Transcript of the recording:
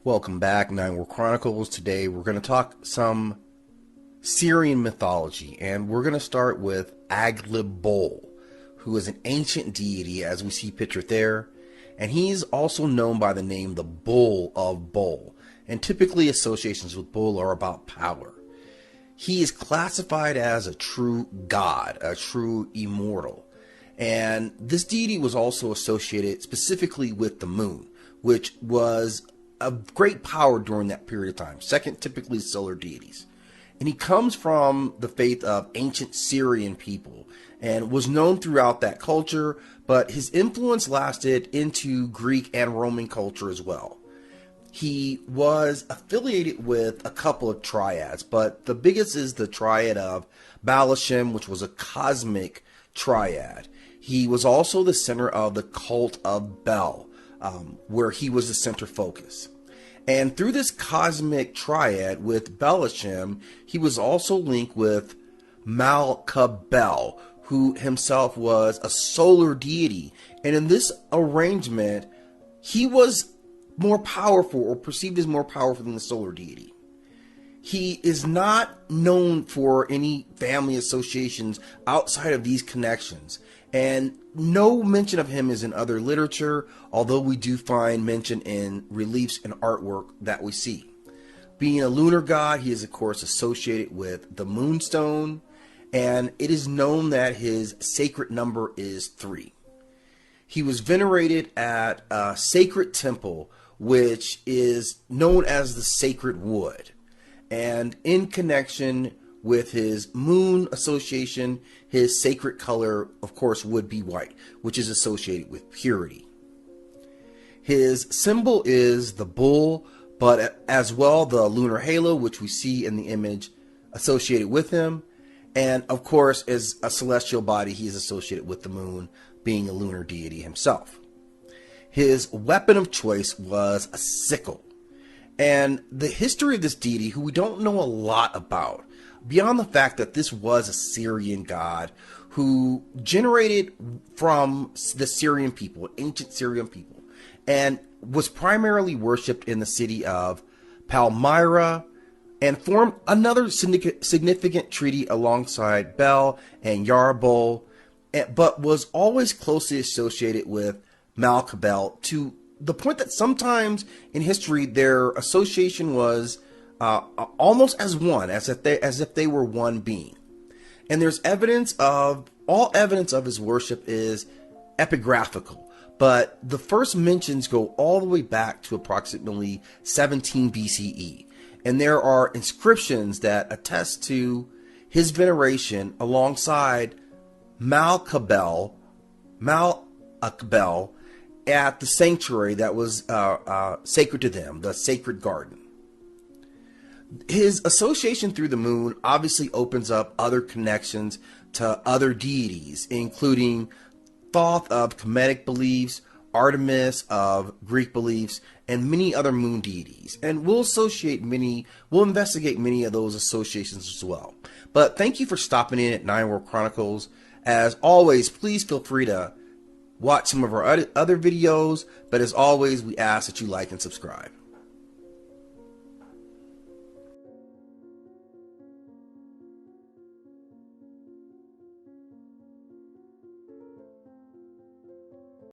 Welcome back, Nine War Chronicles. Today we're going to talk some Syrian mythology, and we're going to start with Aglibol, who is an ancient deity, as we see pictured there, and he's also known by the name the Bull of Bel, and typically associations with bull are about power. He is classified as a true god, a true immortal, and this deity was also associated specifically with the moon, which was of great power during that period of time, second typically solar deities. And he comes from the faith of ancient Syrian people and was known throughout that culture, but his influence lasted into Greek and Roman culture as well. He was affiliated with a couple of triads, but the biggest is the Triad of Bel, which was a cosmic triad. He was also the center of the Cult of Bel, where he was the center focus. And through this cosmic triad with Bel, he was also linked with Malakbel, who himself was a solar deity. And in this arrangement, he was more powerful, or perceived as more powerful than the solar deity. He is not known for any family associations outside of these connections, and no mention of him is in other literature, although we do find mention in reliefs and artwork that we see. Being a lunar god, he is of course associated with the moonstone, and it is known that his sacred number is 3. He was venerated at a sacred temple, which is known as the Sacred Wood. And in connection with his moon association, his sacred color, of course, would be white, which is associated with purity. His symbol is the bull, but as well the lunar halo, which we see in the image associated with him. And of course, as a celestial body, he is associated with the moon, being a lunar deity himself. His weapon of choice was a sickle. And the history of this deity, who we don't know a lot about, beyond the fact that this was a Syrian god who generated from the Syrian people, ancient Syrian people, and was primarily worshipped in the city of Palmyra, and formed another significant treaty alongside Bel and Yarabol, but was always closely associated with Malakbel, to the point that sometimes in history their association was almost as one, as if they were one being. And there's all evidence of his worship is epigraphical, but the first mentions go all the way back to approximately 17 BCE, and there are inscriptions that attest to his veneration alongside Malakbel at the sanctuary that was sacred to them, the sacred garden. His association through the moon obviously opens up other connections to other deities, including Thoth of Kemetic beliefs, Artemis of Greek beliefs, and many other moon deities. And we'll investigate many of those associations as well. But thank you for stopping in at Nine War Chronicles. As always, please feel free to watch some of our other videos, but as always, we ask that you like and subscribe.